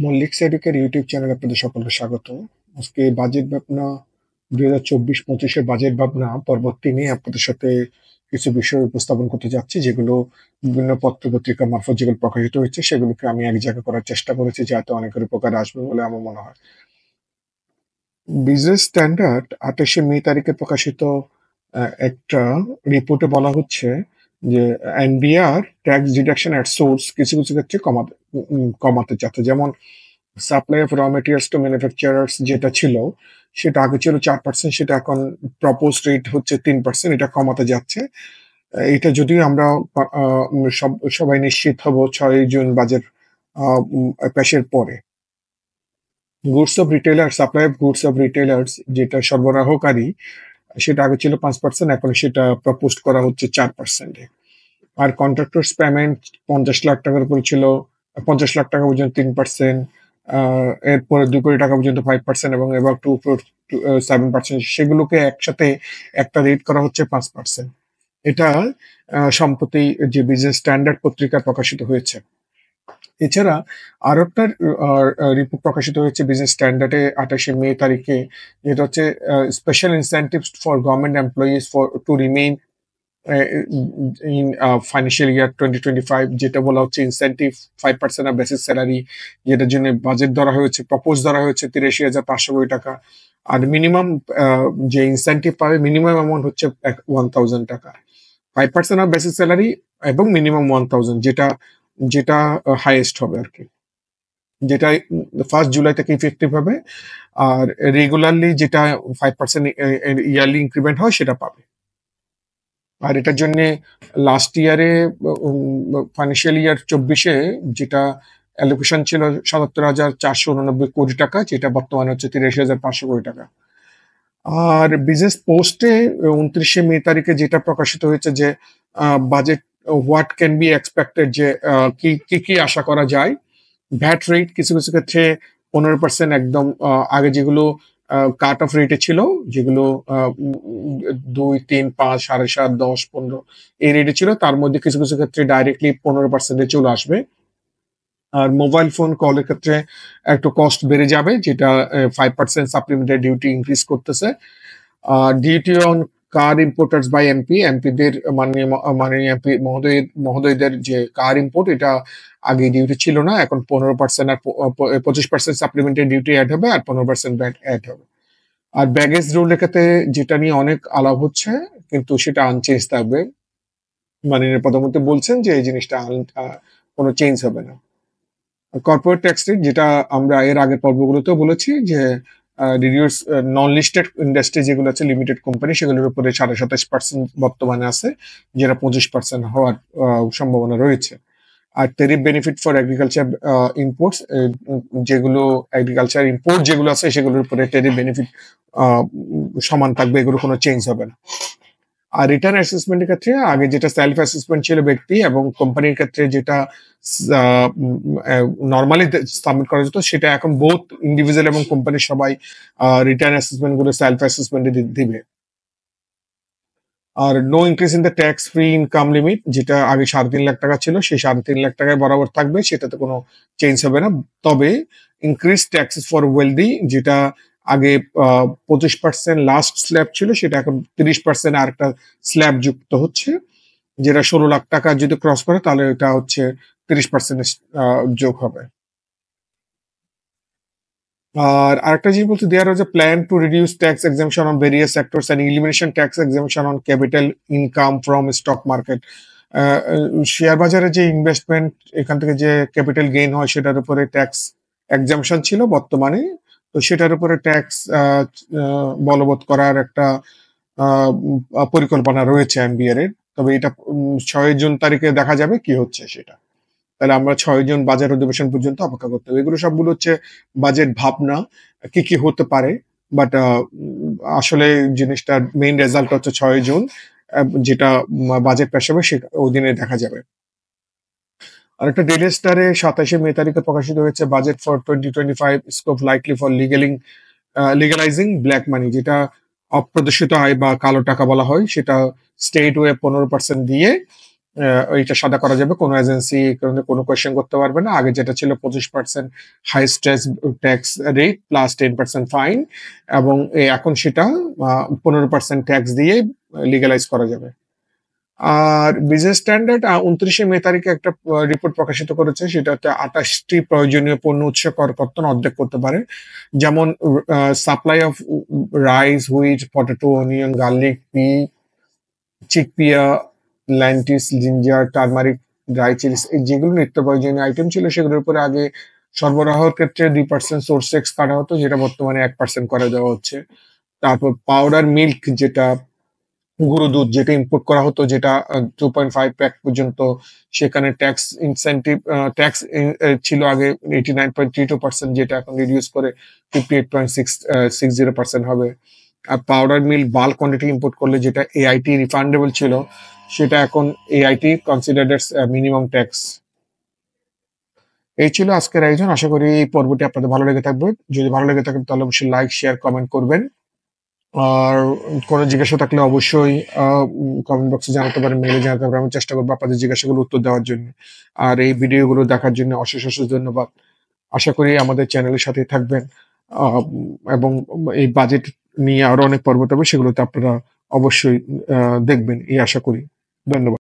Mallick সাইডিকের YouTube চ্যানেলে আপনাদের সকলকে স্বাগত। আজকে বাজেট ভাবনা 2024-25-এর বাজেট ভাবনা পর্ব 3 এ আপনাদের সাথে কিছু বিষয় উপস্থাপন করতে যাচ্ছি, যেগুলো বিভিন্ন পত্র-পত্রিকা মারফত যেগুলো প্রকাশিত হয়েছে, সেগুলোকে আমি এক জায়গায় করার চেষ্টা করেছি, যাতে অনেকের উপকারে আসবে বলে আমার মনে হয়। বিজনেস স্ট্যান্ডার্ড 28শে মে তারিখে প্রকাশিত একটা রিপোর্টে বলা হচ্ছে যে NBR tax deduction at source কিছু কিছু ক্ষেত্রে কমাতে চাচ্ছে। যেমন supply of raw materials to manufacturers যেটা ছিল, সেটা আগে ছিল 4%, সেটা এখন প্রপোজ রেট হচ্ছে 3%, এটা কমাতে যাচ্ছে। এটা যদিও আমরা সবাই নিশ্চিত হব 6 জুন বাজেট পেশের পরে। Goods of retailers, supply of goods of retailers যেটা সরবরাহকারী, সেটা আগে ছিল 5%, এখন সেটা প্রপোজ করা হচ্ছে 4%-এ। আর কন্ট্রাক্টরস পেমেন্ট 50 লাখ টাকার উপরে ছিল, 50 লাখ টাকা পর্যন্ত 3%, এরপরে 2 কোটি টাকা পর্যন্ত 5% এবং এবার 7%, সেগুলোকে একসাথে একটা রেট করা হচ্ছে 5%। এটা সম্প্রতি যে বিজনেস স্ট্যান্ডার্ড পত্রিকায় প্রকাশিত হয়েছে। এছাড়া আরো একটা রিপোর্ট প্রকাশিত হয়েছে বিজনেস স্ট্যান্ডার্ডে 28শে মে তারিখে, যেটা হচ্ছে special incentives for government employees for to remain in financial year 2025, যেটা বলা হচ্ছে ইনসেন্টিভ 5% অফ বেসিক স্যালারি, যেটার জন্য বাজেট ধরা হয়েছে, প্রপোজ ধরা হয়েছে 83,500 কোটি টাকা। আর মিনিমাম যে ইনসেন্টিভ পাবে, মিনিমাম অ্যামাউন্ট হচ্ছে 1,000 টাকা, 5% অফ বেসিক স্যালারি এবং মিনিমাম 1,000, যেটা যেটা হাইয়েস্ট হবে আর কি, যেটা 1 জুলাই থেকে ইফেক্টিভ হবে। আর রেগুলারলি যেটা 5% ইয়ারলি ইনক্রিমেন্ট হয়, সেটা পাবে। আর এটার জন্য লাস্ট ইয়ারে ফাইন্যান্সিয়াল ইয়ার 24-এ যেটা অ্যালোকেশন ছিল 77,489 কোটি টাকা, যেটা বর্তমানে হচ্ছে 83,500 কোটি টাকা। আর বিজনেস পোস্টে 29শে মে তারিখে যেটা প্রকাশিত হয়েছে যে budget what can be expected, যে কি কি আশা করা যায়। ভ্যাট রেট কিছু কিছু ক্ষেত্রে 15% একদম, আগে যেগুলো কাট অফ রেটে ছিল, যেগুলো 2, 3, 5, 7.5, 10, 15 এই রেটে ছিল, তার মধ্যে কিছু কিছু ক্ষেত্রে ডাইরেক্টলি 15%-এ চলে আসবে। আর মোবাইল ফোন কলের ক্ষেত্রে একটু কস্ট বেড়ে যাবে, যেটা 5% সাপ্লিমেন্টারি ডিউটি ইনক্রিজ করতেছে। Duty on car importers by এমপিদের মাননীয় এমপি মহোদয়দের যে কার ইম্পোর্ট, এটা আগে ডিউটি ছিল না, এখন 15% আর 25% সাপ্লিমেন্টারি ডিউটি অ্যাড হবে, আর 15% ব্যাট অ্যাড হবে। আর ব্যাগেজ রুলের ক্ষেত্রে, যেটা নিয়ে অনেক আলাপ হচ্ছে, কিন্তু সেটা আনচেঞ্জ থাকবে। মাননীয় প্রধানমন্ত্রী বলছেন যে এই জিনিসটা কোনো চেঞ্জ হবে না। কর্পোরেট ট্যাক্স রেট, যেটা আমরা এর আগের পর্বগুলোতেও বলেছি, যে রিডিউস নন লিস্টেড ইন্ডাস্ট্রি যেগুলো আছে, লিমিটেড কোম্পানি, সেগুলোর উপরে 27.5% বর্তমানে আছে, যেটা 25% হওয়ার সম্ভাবনা রয়েছে। আর tariff benefit for agriculture imports, যেগুলো এগ্রিকালচার ইম্পোর্ট যেগুলো আছে, সেগুলোর উপরে টেরিফ বেনিফিট সমান থাকবে, এগুলো কোনো চেঞ্জ হবে না। আর রিটার্ন অ্যাসেসমেন্টের ক্ষেত্রে আগে যেটা সেলফ অ্যাসেসমেন্ট ছিল ব্যক্তি এবং কোম্পানির ক্ষেত্রে, যেটা নর্মালি সাবমিট করা যেত, সেটা এখন বোথ ইন্ডিভিজুয়াল এবং কোম্পানির সবাই রিটার্ন অ্যাসেসমেন্ট গুলো সেলফ অ্যাসেসমেন্টে দিবে। আর no increase in the tax free income limit, যেটা আগে 3.5 লাখ টাকা ছিল, সেই 3.5 লাখ টাকায় বরাবর থাকবে, সেটাতে কোনো চেঞ্জ হবে না। তবে ইনক্রিজ ট্যাক্সেস ফর ওয়েলদি, যেটা আগে 25% লাস্ট স্ল্যাব ছিল, সেটা এখন 30% আর একটা স্ল্যাব যুক্ত হচ্ছে, যেটা 16 লাখ টাকা যদি ক্রস করে, তাহলে এটা হচ্ছে 30% যোগ হবে। আর আরেকটা জিনিস বলতে, there was a plan to reduce tax exemption on various sectors and elimination tax exemption on capital income from stock market. Share বাজারে যে ইনভেস্টমেন্ট, এখান থেকে যে ক্যাপিটাল গেইন হয়, সেটার উপরে ট্যাক্স এক্সাম্পশন ছিল বর্তমানে, তো সেটার উপরে ট্যাক্স বলবৎ করার একটা পরিকল্পনা রয়েছে এনবিআর এর। তবে এটা 6 জুন তারিখে দেখা যাবে কি হচ্ছে সেটা। তাহলে আমরা 6 জুন বাজেট অধিবেশন পর্যন্ত অপেক্ষা করতে হবে। এগুলো সবগুলো হচ্ছে বাজেট ভাবনা, কি কি হতে পারে, বাট আসলে জিনিসটার মেইন রেজাল্ট হচ্ছে 6 জুন, যেটা বাজেট পেশ হবে, সে ওই দিনে দেখা যাবে। আরেকটা ডেইলি স্টারে 27শে মে তারিখে প্রকাশিত হয়েছে budget for 2025 scope likely for legalising black money, যেটা অপ্রদর্শিত আয় বা কালো টাকা বলা হয়, সেটা স্টেট ওয়ে 15% দিয়ে এইটা সাদা করা যাবে। কোনো এজেন্সি কোনো কোয়েশ্চেন করতে পারবে না। আগে যেটা ছিল 25% highest tax rate plus 10% fine এবং এখন সেটা 15% ট্যাক্স দিয়েই লিগ্যালাইজ করা যাবে। আর বিজনেস স্ট্যান্ডার্ড ২৯শে মে তারিখে একটা রিপোর্ট প্রকাশিত করেছে। সেটাতে ২৮ টি প্রয়োজনীয় পণ্য উৎস করকর্তন অর্ধেক করতে পারে। যেমন supply of rice, wheat, potato, onion, garlic, chickpea, lentils, ginger, turmeric, dry chillies যেগুলো নিত্য প্রয়োজনীয় আইটেম ছিল সেগুলোর উপরে আগে সরবরাহের ক্ষেত্রে 2% সোর্স ট্যাক্স কাটা হতো, যেটা বর্তমানে 1% করে দেওয়া হচ্ছে। তারপর পাউডার মিল্ক, যেটা গুঁড়ো দুধ যেটা ইম্পোর্ট করা হতো, যেটা 2.5 প্যাক পর্যন্ত, সেখানে ট্যাক্স ছিল আগে 89.32%, যেটা এখন রিডিউস করে 58.60% হবে। আর powder milk bulk quantity import করলে, যেটা এআইটি রিফান্ডেবল ছিল, সেটা এখন AIT considered as minimum tax. এই ছিল আজকের আয়োজন। আশা করি এই পর্বটি আপনাদের ভালো লেগে থাকবে। যদি ভালো লেগে থাকে তাহলে অবশ্যই লাইক, শেয়ার, কমেন্ট করবেন। আর কোনো জিজ্ঞাসা থাকলে অবশ্যই কমেন্ট বক্সে জানাতে পারেন, মেইলে জানাতে পারেন। আমি চেষ্টা করবো আপনাদের জিজ্ঞাসাগুলোর উত্তর দেওয়ার জন্য। আর এই ভিডিওগুলো দেখার জন্য অশেষ ধন্যবাদ। আশা করি আমাদের চ্যানেলের সাথেই থাকবেন। আ এবং এই বাজেট নিয়ে আরো অনেক পর্ব হবে, সেগুলোতে আপনারা অবশ্যই দেখবেন এই আশা করি। ধন্যবাদ।